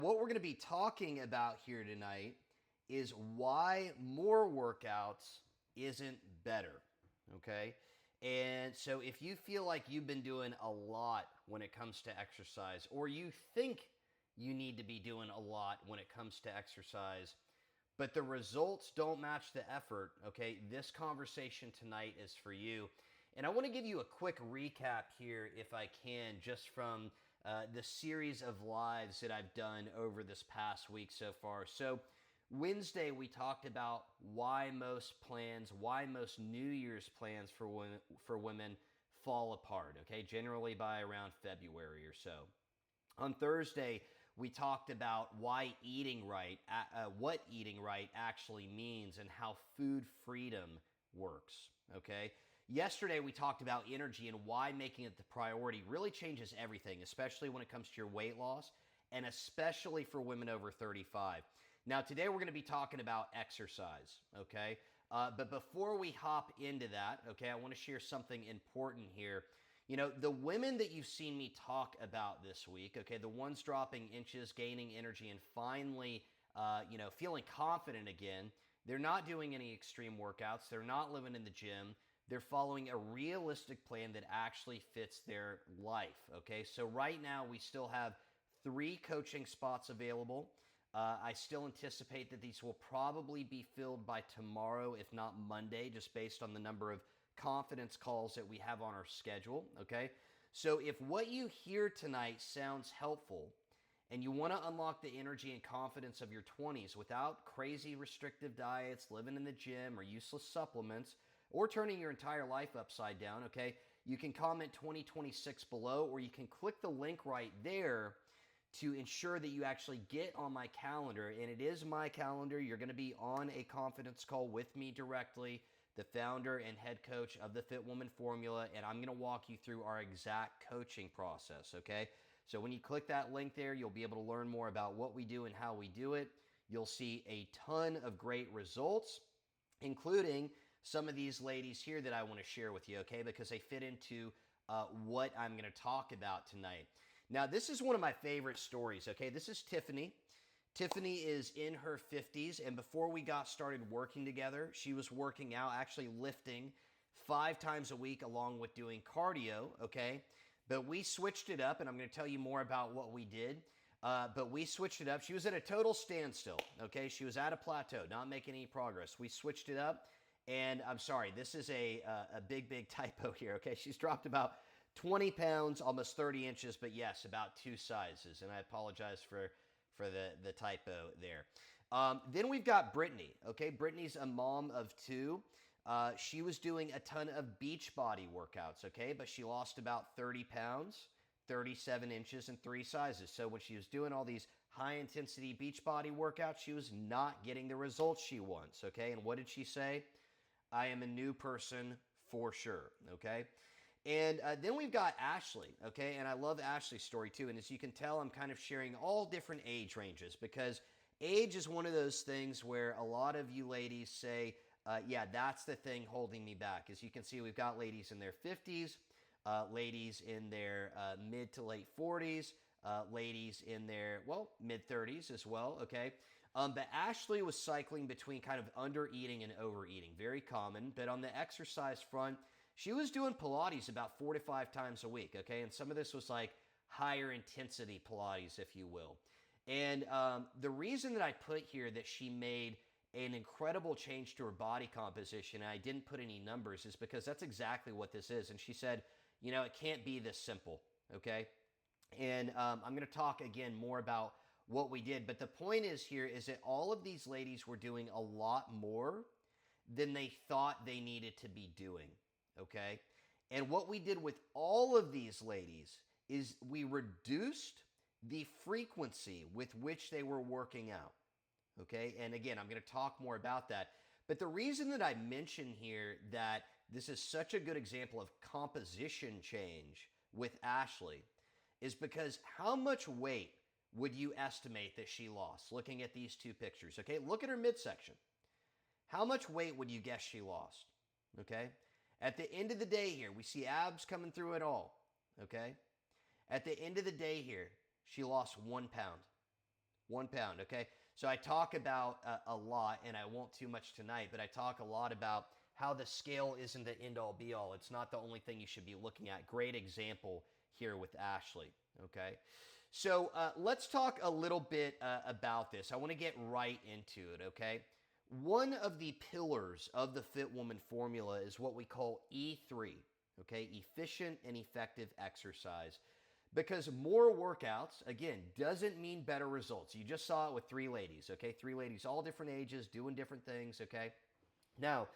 What we're going to be talking about here tonight is why more workouts isn't better. Okay. And so if you feel like you've been doing a lot when it comes to exercise, or you think you need to be doing a lot when it comes to exercise, but the results don't match the effort, okay, this conversation tonight is for you. And I want to give you a quick recap here, if I can, just from the series of lives that I've done over this past week so far. So, Wednesday, we talked about why most New Year's plans for women fall apart, okay, generally by around February or so. On Thursday, we talked about why eating right, what eating right actually means, and how food freedom works. Okay. Yesterday, we talked about energy and why making it the priority really changes everything, especially when it comes to your weight loss, and especially for women over 35. Now, today we're going to be talking about exercise. Okay. But before we hop into that, okay, I want to share something important here. You know, the women that you've seen me talk about this week, okay, the ones dropping inches, gaining energy, and finally, feeling confident again, they're not doing any extreme workouts. They're not living in the gym. They're following a realistic plan that actually fits their life, okay? So right now, we still have 3 coaching spots available. I still anticipate that these will probably be filled by tomorrow, if not Monday, just based on the number of confidence calls that we have on our schedule, okay? So if what you hear tonight sounds helpful and you want to unlock the energy and confidence of your 20s without crazy restrictive diets, living in the gym, or useless supplements, or turning your entire life upside down, okay, you can comment 2026 below, or you can click the link right there to ensure that you actually get on my calendar. And it is my calendar. You're going to be on a confidence call with me directly, the founder and head coach of the Fit Woman Formula, and I'm going to walk you through our exact coaching process, okay? So when you click that link there, you'll be able to learn more about what we do and how we do it. You'll see a ton of great results, including some of these ladies here that I want to share with you, okay, because they fit into what I'm going to talk about tonight. Now, this is one of my favorite stories, okay? This is Tiffany. Tiffany is in her 50s, and before we got started working together, she was working out, actually lifting 5 times a week along with doing cardio, okay? But we switched it up, and I'm going to tell you more about what we did. But we switched it up. She was at a total standstill, okay? She was at a plateau, not making any progress. We switched it up, and I'm sorry, this is a big typo here, okay? She's dropped about 20 pounds, almost 30 inches, but yes, about 2 sizes, and I apologize for the typo there. Then we've got Brittany, okay? Brittany's a mom of 2. She was doing a ton of beach body workouts, okay? But she lost about 30 pounds, 37 inches, and 3 sizes. So when she was doing all these high-intensity beach body workouts, she was not getting the results she wants, okay? And what did she say? I am a new person for sure, okay? And then we've got Ashley, okay? And I love Ashley's story too. And as you can tell, I'm kind of sharing all different age ranges because age is one of those things where a lot of you ladies say, yeah, that's the thing holding me back. As you can see, we've got ladies in their 50s, ladies in their mid to late 40s, ladies in their, well, mid 30s as well, okay? But Ashley was cycling between kind of under eating and overeating, very common. But on the exercise front, she was doing Pilates about 4 to 5 times a week, okay? And some of this was like higher intensity Pilates, if you will. And the reason that I put here that she made an incredible change to her body composition, and I didn't put any numbers, is because that's exactly what this is. And she said, you know, it can't be this simple, okay? And I'm going to talk again more about what we did. But the point is here is that all of these ladies were doing a lot more than they thought they needed to be doing. Okay? And what we did with all of these ladies is we reduced the frequency with which they were working out. Okay? And again, I'm going to talk more about that. But the reason that I mention here that this is such a good example of composition change with Ashley is because how much weight would you estimate that she lost looking at these 2 pictures? Okay? Look at her midsection. How much weight would you guess she lost? Okay? At the end of the day here, we see abs coming through it all, okay? At the end of the day here, she lost 1 pound, 1 pound, okay? So I talk about a lot, and I won't too much tonight, but I talk a lot about how the scale isn't the end-all be-all. It's not the only thing you should be looking at. Great example here with Ashley, okay? So let's talk a little bit about this. I want to get right into it, okay? One of the pillars of the Fit Woman formula is what we call E3, okay? Efficient and effective exercise. Because more workouts, again, doesn't mean better results. You just saw it with 3 ladies, okay? 3 ladies, all different ages, doing different things, okay? Now,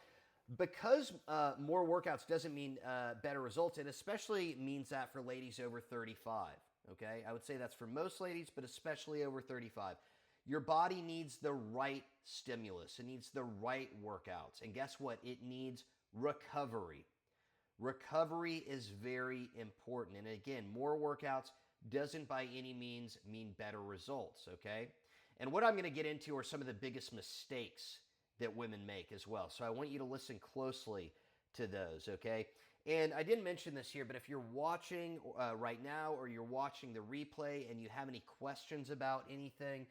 because more workouts doesn't mean better results, it especially means that for ladies over 35, okay? I would say that's for most ladies, but especially over 35. Your body needs the right stimulus. It needs the right workouts. And guess what? It needs recovery. Recovery is very important. And again, more workouts doesn't by any means mean better results, okay? And what I'm going to get into are some of the biggest mistakes that women make as well. So I want you to listen closely to those, okay? And I didn't mention this here, but if you're watching right now or you're watching the replay and you have any questions about anything,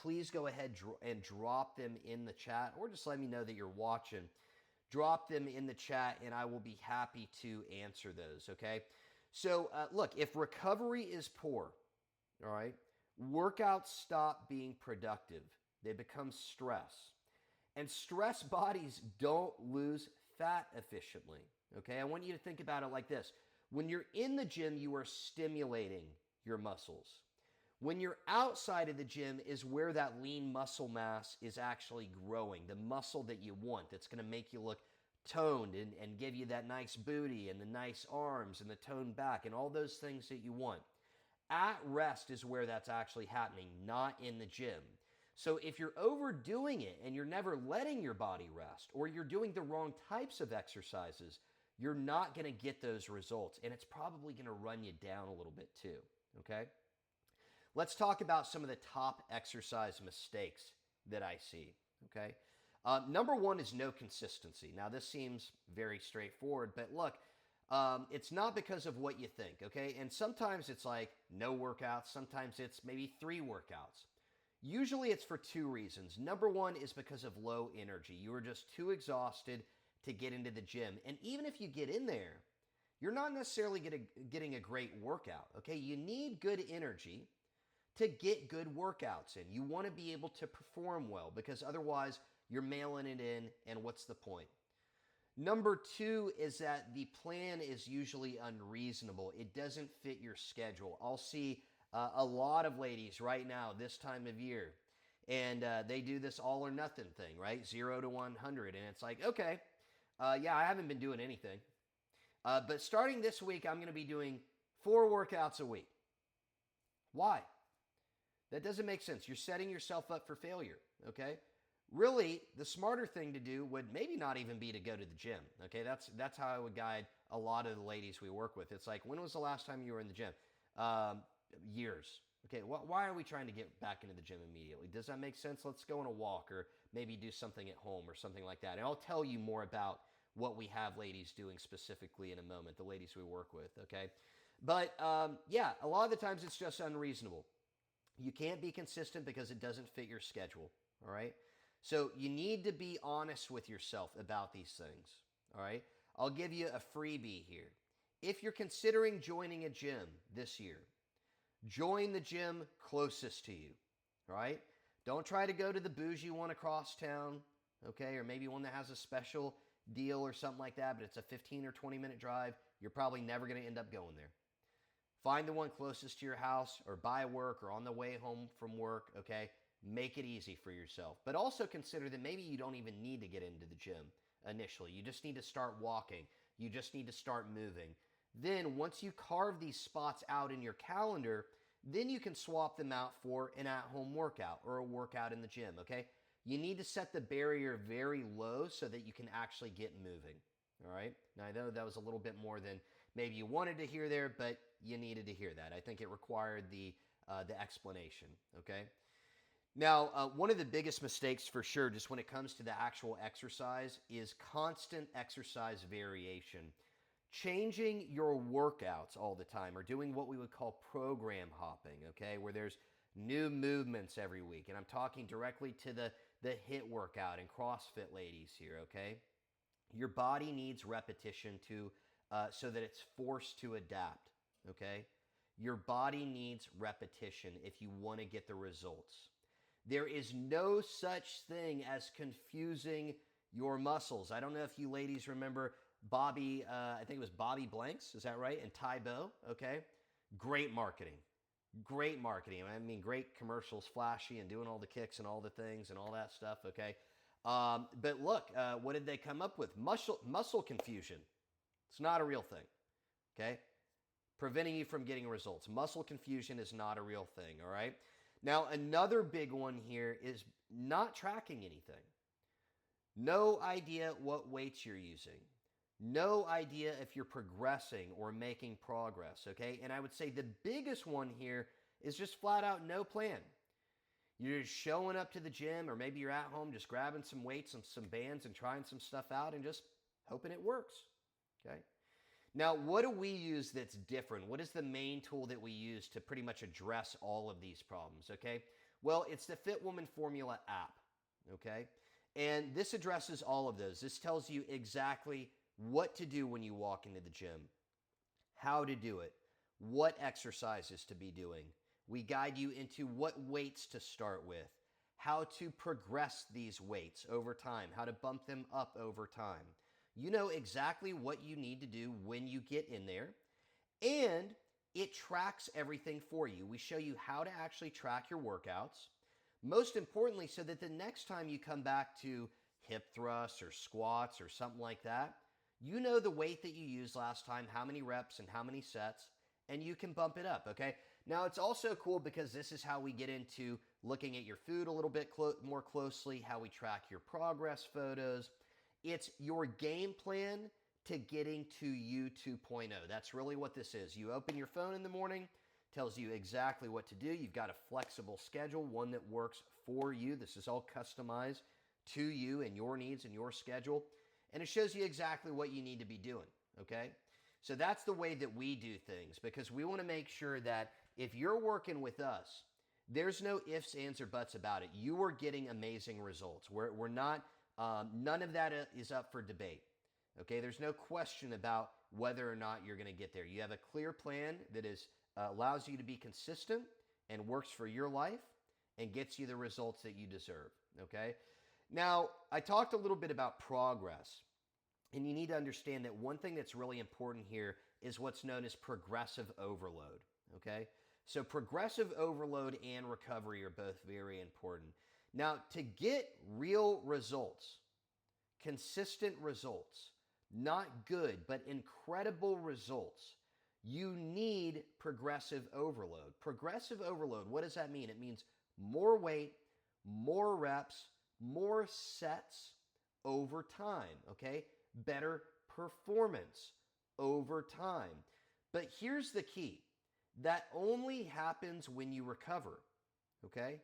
please go ahead and drop them in the chat, or just let me know that you're watching. Drop them in the chat and I will be happy to answer those, okay? So look, if recovery is poor, all right, workouts stop being productive. They become stress. And stress bodies don't lose fat efficiently, okay? I want you to think about it like this. When you're in the gym, you are stimulating your muscles. When you're outside of the gym is where that lean muscle mass is actually growing, the muscle that you want that's going to make you look toned and give you that nice booty and the nice arms and the toned back and all those things that you want. At rest is where that's actually happening, not in the gym. So if you're overdoing it and you're never letting your body rest, or you're doing the wrong types of exercises, you're not going to get those results, and it's probably going to run you down a little bit too, okay? Let's talk about some of the top exercise mistakes that I see, okay? Number 1 is no consistency. Now, this seems very straightforward, but look, it's not because of what you think, okay? And sometimes it's like no workouts. Sometimes it's maybe 3 workouts. Usually it's for 2 reasons. Number 1 is because of low energy. You are just too exhausted to get into the gym. And even if you get in there, you're not necessarily getting a great workout, okay? You need good energy to get good workouts in. You want to be able to perform well, because otherwise you're mailing it in, and what's the point? Number 2 is that the plan is usually unreasonable. It doesn't fit your schedule. I'll see a lot of ladies right now this time of year, and they do this all or nothing thing, right? 0 to 100, and it's like, okay, yeah, I haven't been doing anything. But starting this week, I'm going to be doing 4 workouts a week. Why? That doesn't make sense. You're setting yourself up for failure, okay? Really, the smarter thing to do would maybe not even be to go to the gym, okay? That's how I would guide a lot of the ladies we work with. It's like, when was the last time you were in the gym? Years. Okay, why are we trying to get back into the gym immediately? Does that make sense? Let's go on a walk, or maybe do something at home or something like that. And I'll tell you more about what we have ladies doing specifically in a moment, the ladies we work with, okay? But yeah, a lot of the times it's just unreasonable. You can't be consistent because it doesn't fit your schedule, all right? So you need to be honest with yourself about these things, all right? I'll give you a freebie here. If you're considering joining a gym this year, join the gym closest to you, all right? Don't try to go to the bougie one across town, okay? Or maybe one that has a special deal or something like that, but it's a 15 or 20-minute drive. You're probably never going to end up going there. Find the one closest to your house, or by work, or on the way home from work, okay? Make it easy for yourself. But also consider that maybe you don't even need to get into the gym initially. You just need to start walking. You just need to start moving. Then once you carve these spots out in your calendar, then you can swap them out for an at-home workout or a workout in the gym, okay? You need to set the barrier very low so that you can actually get moving, all right? Now, I know that was a little bit more than maybe you wanted to hear there, but you needed to hear that. I think it required the explanation, okay? Now, one of the biggest mistakes for sure, just when it comes to the actual exercise, is constant exercise variation. Changing your workouts all the time, or doing what we would call program hopping, okay, where there's new movements every week. And I'm talking directly to the HIIT workout and CrossFit ladies here, okay? Your body needs repetition so that it's forced to adapt, okay? Your body needs repetition if you want to get the results. There is no such thing as confusing your muscles. I don't know if you ladies remember Bobby, I think it was Bobby Blanks, is that right? And Tybo, okay? Great marketing. Great marketing. I mean, great commercials, flashy and doing all the kicks and all the things and all that stuff, okay? But look, what did they come up with? Muscle confusion. It's not a real thing, okay? Preventing you from getting results. Muscle confusion is not a real thing, all right? Now, another big one here is not tracking anything. No idea what weights you're using. No idea if you're progressing or making progress, okay? And I would say the biggest one here is just flat out no plan. You're just showing up to the gym, or maybe you're at home just grabbing some weights and some bands and trying some stuff out and just hoping it works, okay? Now, what do we use that's different? What is the main tool that we use to pretty much address all of these problems, okay? Well, it's the Fit Woman Formula app, okay? And this addresses all of those. This tells you exactly what to do when you walk into the gym, how to do it, what exercises to be doing. We guide you into what weights to start with, how to progress these weights over time, how to bump them up over time. You know exactly what you need to do when you get in there, and it tracks everything for you. We show you how to actually track your workouts, most importantly, so that the next time you come back to hip thrusts or squats or something like that, you know the weight that you used last time, how many reps and how many sets, and you can bump it up, okay? Now, it's also cool because this is how we get into looking at your food a little bit more closely, how we track your progress photos. It's your game plan to getting to you 2.0. That's really what this is. You open your phone in the morning, tells you exactly what to do. You've got a flexible schedule, one that works for you. This is all customized to you and your needs and your schedule. And it shows you exactly what you need to be doing, okay? So that's the way that we do things, because we want to make sure that if you're working with us, there's no ifs, ands, or buts about it. You are getting amazing results. We're not, none of that is up for debate, okay? There's no question about whether or not you're going to get there. You have a clear plan that allows you to be consistent and works for your life and gets you the results that you deserve, okay? Now, I talked a little bit about progress, and you need to understand that one thing that's really important here is what's known as progressive overload, okay? So progressive overload and recovery are both very important. Now, to get real results, consistent results, not good, but incredible results, you need progressive overload. Progressive overload, what does that mean? It means more weight, more reps, more sets over time, okay? Better performance over time. But here's the key. That only happens when you recover, okay?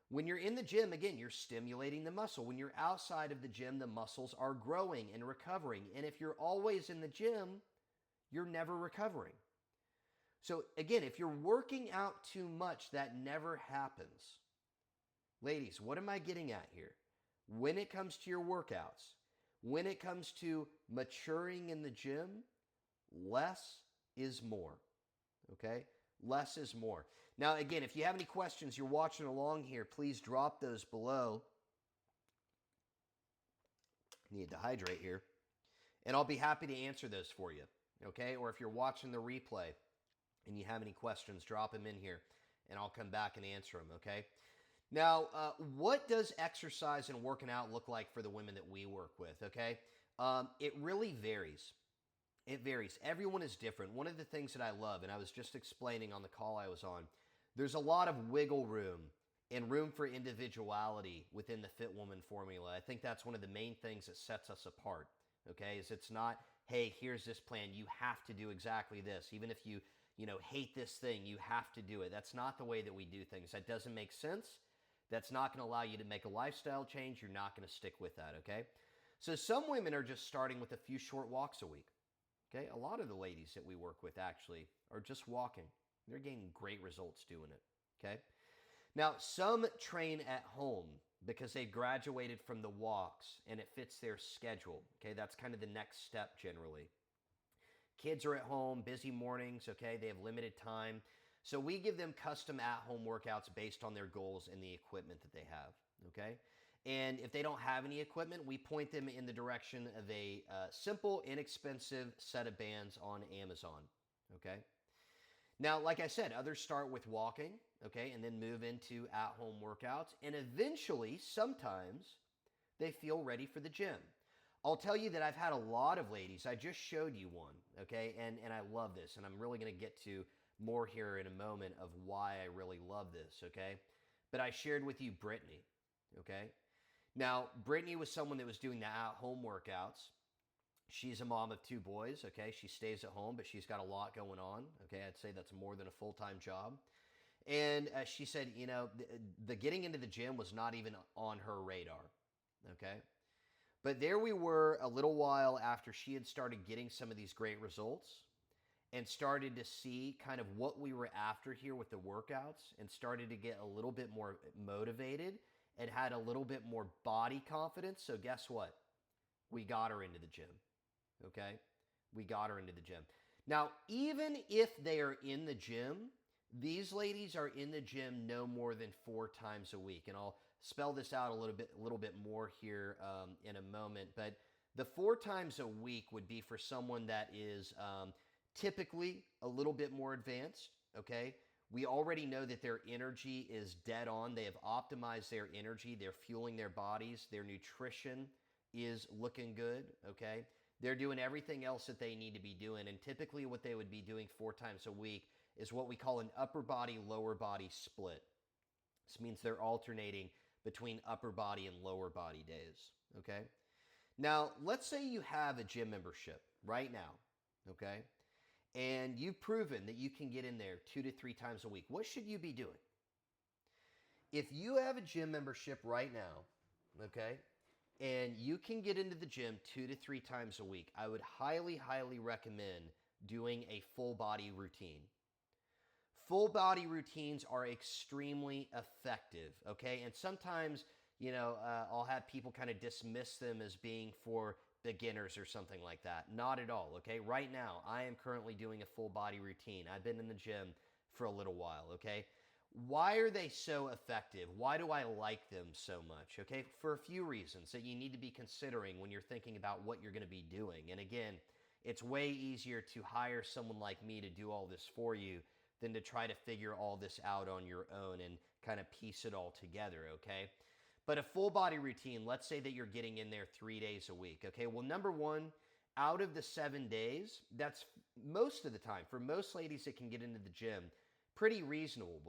When you're in the gym, again, you're stimulating the muscle. When you're outside of the gym, the muscles are growing and recovering. And if you're always in the gym, you're never recovering. So again, if you're working out too much, that never happens. Ladies, what am I getting at here? When it comes to your workouts, when it comes to maturing in the gym, less is more, okay? Less is more. Now, again, if you have any questions, you're watching along here, please drop those below. Need to hydrate here. And I'll be happy to answer those for you, okay? Or if you're watching the replay and you have any questions, drop them in here and I'll come back and answer them, okay? Now, what does exercise and working out look like for the women that we work with, okay? It really varies. It varies. Everyone is different. One of the things that I love, and I was just explaining on the call I was on, there's a lot of wiggle room and room for individuality within the Fit Woman formula. I think that's one of the main things that sets us apart, okay? Is it's not, hey, here's this plan. You have to do exactly this. Even if you hate this thing, you have to do it. That's not the way that we do things. That doesn't make sense. That's not going to allow you to make a lifestyle change. You're not going to stick with that, okay? So some women are just starting with a few short walks a week, okay? A lot of the ladies that we work with actually are just walking. They're getting great results doing it, okay? Now, some train at home because they graduated from the walks and it fits their schedule. Okay, that's kind of the next step generally. Kids are at home, busy mornings, okay, they have limited time. So we give them custom at home workouts based on their goals and the equipment that they have, okay? And if they don't have any equipment, we point them in the direction of a simple, inexpensive set of bands on Amazon, okay? Now, like I said, others start with walking, okay, and then move into at home workouts. And eventually, sometimes, they feel ready for the gym. I'll tell you that I've had a lot of ladies. I just showed you one, okay, and I love this. And I'm really going to get to more here in a moment of why I really love this, okay? But I shared with you Brittany, okay? Now, Brittany was someone that was doing the at-home workouts. She's a mom of 2 boys, okay? She stays at home, but she's got a lot going on, okay? I'd say that's more than a full-time job. And she said, you know, the getting into the gym was not even on her radar, okay? But there we were a little while after she had started getting some of these great results and started to see kind of what we were after here with the workouts and started to get a little bit more motivated and had a little bit more body confidence. So guess what? We got her into the gym, okay? We got her into the gym. Now, even if they are in the gym, these ladies are in the gym no more than 4 times a week. And I'll spell this out a little bit more here in a moment. But the 4 times a week would be for someone that is typically a little bit more advanced, okay? We already know that their energy is dead on. They have optimized their energy. They're fueling their bodies. Their nutrition is looking good, okay? They're doing everything else that they need to be doing. And typically what they would be doing 4 times a week is what we call an upper body, lower body split. This means they're alternating between upper body and lower body days, okay? Now, let's say you have a gym membership right now, okay? And you've proven that you can get in there 2 to 3 times a week. What should you be doing? If you have a gym membership right now, okay, and you can get into the gym 2 to 3 times a week, I would highly, highly recommend doing a full body routine. Full body routines are extremely effective, okay? And sometimes, you know, I'll have people kind of dismiss them as being for beginners or something like that. Not at all, okay? Right now, I am currently doing a full body routine. I've been in the gym for a little while, okay? Why are they so effective? Why do I like them so much, okay? For a few reasons that you need to be considering when you're thinking about what you're going to be doing. And again, it's way easier to hire someone like me to do all this for you than to try to figure all this out on your own and kind of piece it all together, okay? But a full body routine, let's say that you're getting in there 3 days a week, okay? Well, number one, out of the 7 days, that's most of the time, for most ladies that can get into the gym, pretty reasonable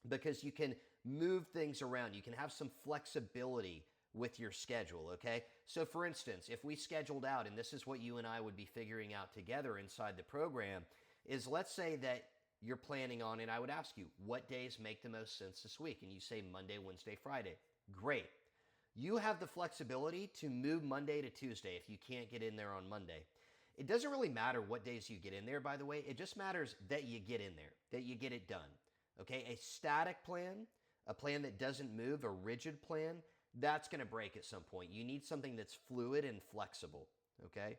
because you can move things around. You can have some flexibility with your schedule, okay? So for instance, if we scheduled out, and this is what you and I would be figuring out together inside the program, is let's say that you're planning on, and I would ask you, what days make the most sense this week? And you say Monday, Wednesday, Friday. Great. You have the flexibility to move Monday to Tuesday if you can't get in there on Monday. It doesn't really matter what days you get in there, by the way. It just matters that you get in there, that you get it done. Okay? A static plan, a plan that doesn't move, a rigid plan, that's going to break at some point. You need something that's fluid and flexible. Okay?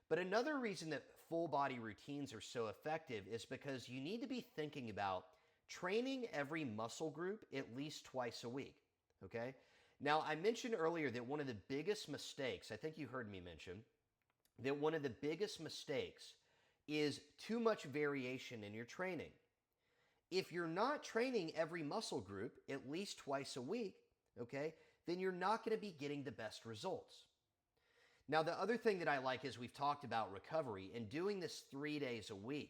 But another reason that full body routines are so effective is because you need to be thinking about training every muscle group at least twice a week, okay? Now, I mentioned earlier that one of the biggest mistakes, I think you heard me mention, that one of the biggest mistakes is too much variation in your training. If you're not training every muscle group at least twice a week, okay, then you're not going to be getting the best results. Now, the other thing that I like is we've talked about recovery, and doing this 3 days a week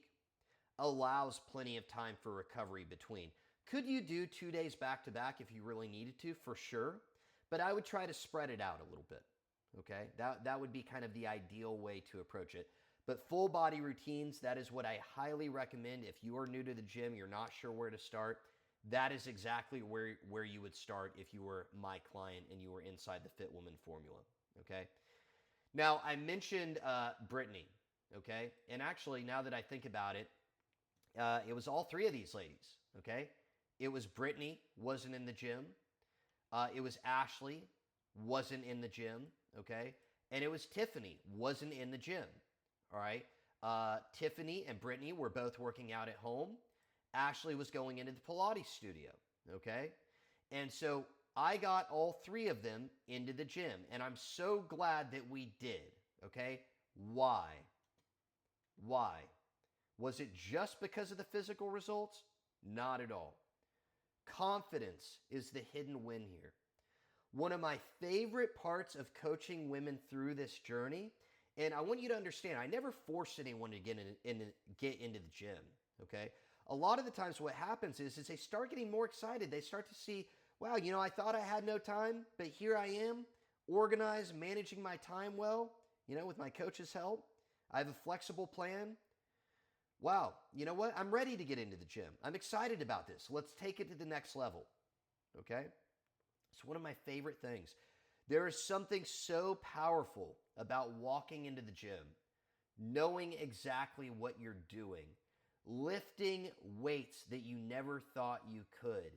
allows plenty of time for recovery between. Could you do 2 days back to back if you really needed to? For sure. But I would try to spread it out a little bit. Okay? That would be kind of the ideal way to approach it. But full body routines, that is what I highly recommend. If you are new to the gym, you're not sure where to start, that is exactly where you would start if you were my client and you were inside the Fit Woman formula. Okay? Now, I mentioned Brittany, okay? And actually, now that I think about it, it was all 3 of these ladies, okay? It was Brittany, wasn't in the gym. It was Ashley, wasn't in the gym, okay? And it was Tiffany, wasn't in the gym, all right? Tiffany and Brittany were both working out at home. Ashley was going into the Pilates studio, okay? And so I got all three of them into the gym, and I'm so glad that we did, okay? Why? Why? Was it just because of the physical results? Not at all. Confidence is the hidden win here. One of my favorite parts of coaching women through this journey, and I want you to understand, I never force anyone to get into the gym, okay? A lot of the times what happens is they start getting more excited. They start to see, wow, I thought I had no time, but here I am, organized, managing my time well, with my coach's help. I have a flexible plan. Wow, you know what? I'm ready to get into the gym. I'm excited about this. Let's take it to the next level, okay? It's one of my favorite things. There is something so powerful about walking into the gym, knowing exactly what you're doing, lifting weights that you never thought you could.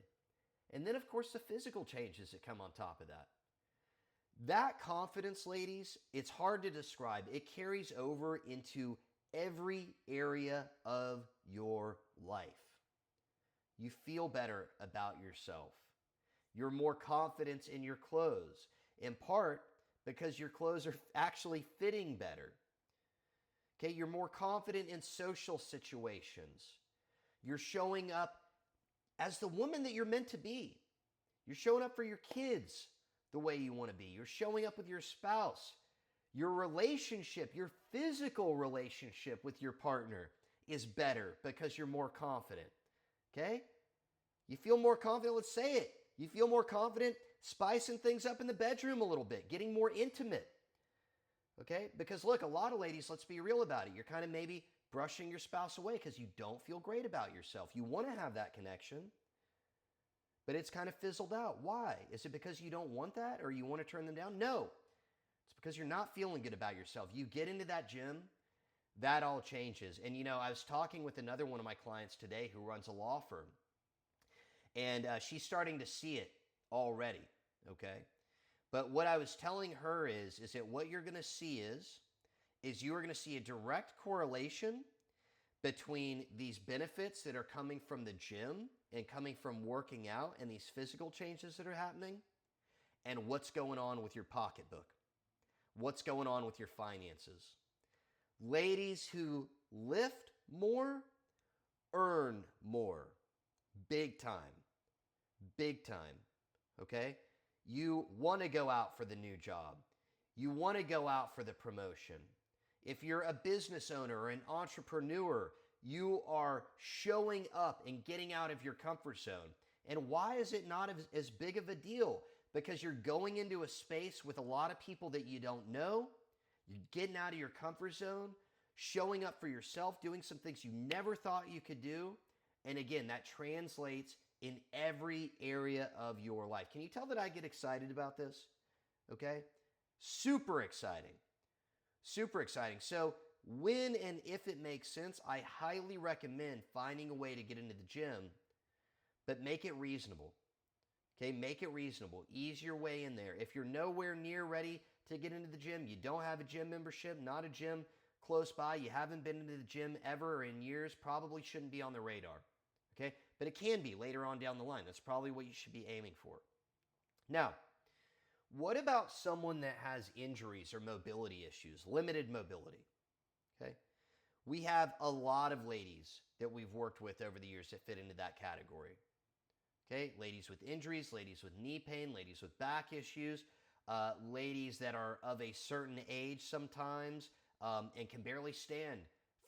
And then, of course, the physical changes that come on top of that. That confidence, ladies, it's hard to describe. It carries over into every area of your life. You feel better about yourself. You're more confident in your clothes, in part because your clothes are actually fitting better. Okay, you're more confident in social situations. You're showing up as the woman that you're meant to be. You're showing up for your kids the way you want to be. You're showing up with your spouse. Your relationship, your physical relationship with your partner is better because you're more confident. Okay? You feel more confident, let's say it. You feel more confident spicing things up in the bedroom a little bit, getting more intimate. Okay? Because look, a lot of ladies, let's be real about it. You're kind of maybe brushing your spouse away because you don't feel great about yourself. You want to have that connection, but it's kind of fizzled out. Why? Is it because you don't want that or you want to turn them down? No. It's because you're not feeling good about yourself. You get into that gym, that all changes. And I was talking with another one of my clients today who runs a law firm. And she's starting to see it already, okay? But what I was telling her is that what you're going to see is you are going to see a direct correlation between these benefits that are coming from the gym and coming from working out and these physical changes that are happening and what's going on with your pocketbook, what's going on with your finances. Ladies who lift more earn more. Big time. Big time. Okay? You want to go out for the new job. You want to go out for the promotion. If you're a business owner or an entrepreneur, you are showing up and getting out of your comfort zone. And why is it not as big of a deal? Because you're going into a space with a lot of people that you don't know. You're getting out of your comfort zone, showing up for yourself, doing some things you never thought you could do. And again, that translates in every area of your life. Can you tell that I get excited about this? Okay? Super exciting. Super exciting. So when and if it makes sense, I highly recommend finding a way to get into the gym, but make it reasonable. Okay? Make it reasonable. Ease your way in there. If you're nowhere near ready to get into the gym, you don't have a gym membership, not a gym close by, you haven't been into the gym ever or in years, probably shouldn't be on the radar. Okay? But it can be later on down the line. That's probably what you should be aiming for. Now, what about someone that has injuries or mobility issues, limited mobility? Okay? We have a lot of ladies that we've worked with over the years that fit into that category. Okay? Ladies with injuries, ladies with knee pain, ladies with back issues, ladies that are of a certain age sometimes and can barely stand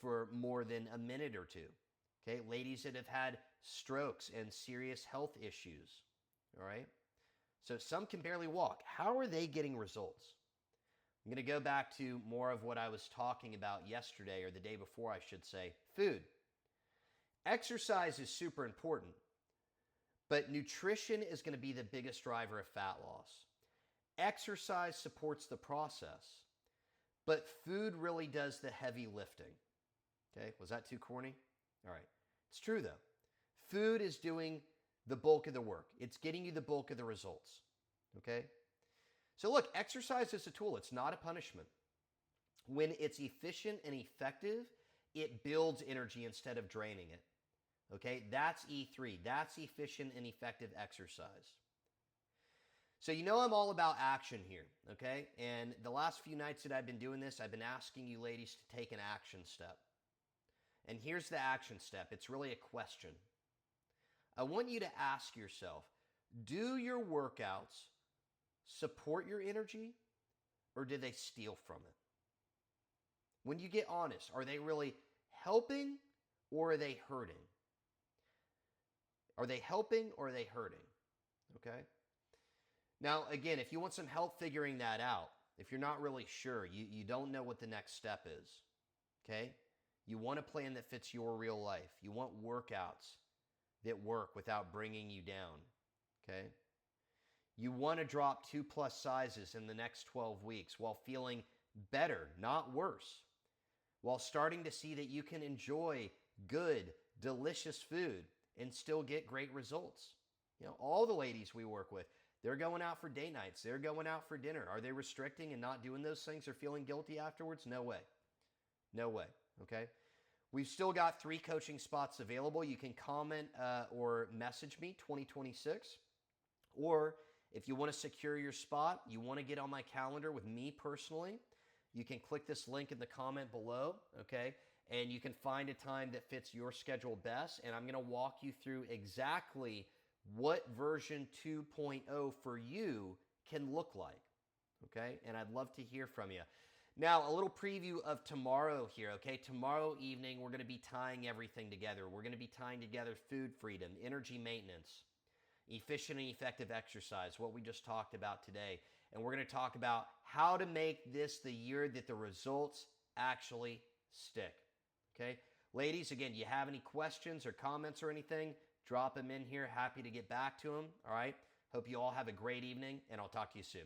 for more than a minute or two. Okay, ladies that have had strokes and serious health issues, all right? So some can barely walk. How are they getting results? I'm going to go back to more of what I was talking about yesterday, or the day before, I should say, food. Exercise is super important, but nutrition is going to be the biggest driver of fat loss. Exercise supports the process, but food really does the heavy lifting. Okay, was that too corny? All right. It's true, though. Food is doing the bulk of the work. It's getting you the bulk of the results. Okay? So look, exercise is a tool. It's not a punishment. When it's efficient and effective, it builds energy instead of draining it. Okay? That's E3. That's efficient and effective exercise. So you know I'm all about action here, okay? And the last few nights that I've been doing this, I've been asking you ladies to take an action step. And here's the action step. It's really a question. I want you to ask yourself, do your workouts support your energy or do they steal from it? When you get honest, are they really helping or are they hurting? Are they helping or are they hurting? Okay? Now, again, if you want some help figuring that out, if you're not really sure, you don't know what the next step is, okay? You want a plan that fits your real life. You want workouts that work without bringing you down, okay? You want to drop 2+ sizes in the next 12 weeks while feeling better, not worse, while starting to see that you can enjoy good, delicious food and still get great results. You know, all the ladies we work with, they're going out for date nights. They're going out for dinner. Are they restricting and not doing those things or feeling guilty afterwards? No way. No way. Okay? We've still got 3 coaching spots available. You can comment or message me 2026. Or if you want to secure your spot, you want to get on my calendar with me personally, you can click this link in the comment below, okay? And you can find a time that fits your schedule best. And I'm going to walk you through exactly what version 2.0 for you can look like, okay? And I'd love to hear from you. Now, a little preview of tomorrow here, okay? Tomorrow evening, we're going to be tying everything together. We're going to be tying together food freedom, energy maintenance, efficient and effective exercise, what we just talked about today. And we're going to talk about how to make this the year that the results actually stick, okay? Ladies, again, you have any questions or comments or anything, drop them in here. Happy to get back to them, all right? Hope you all have a great evening, and I'll talk to you soon.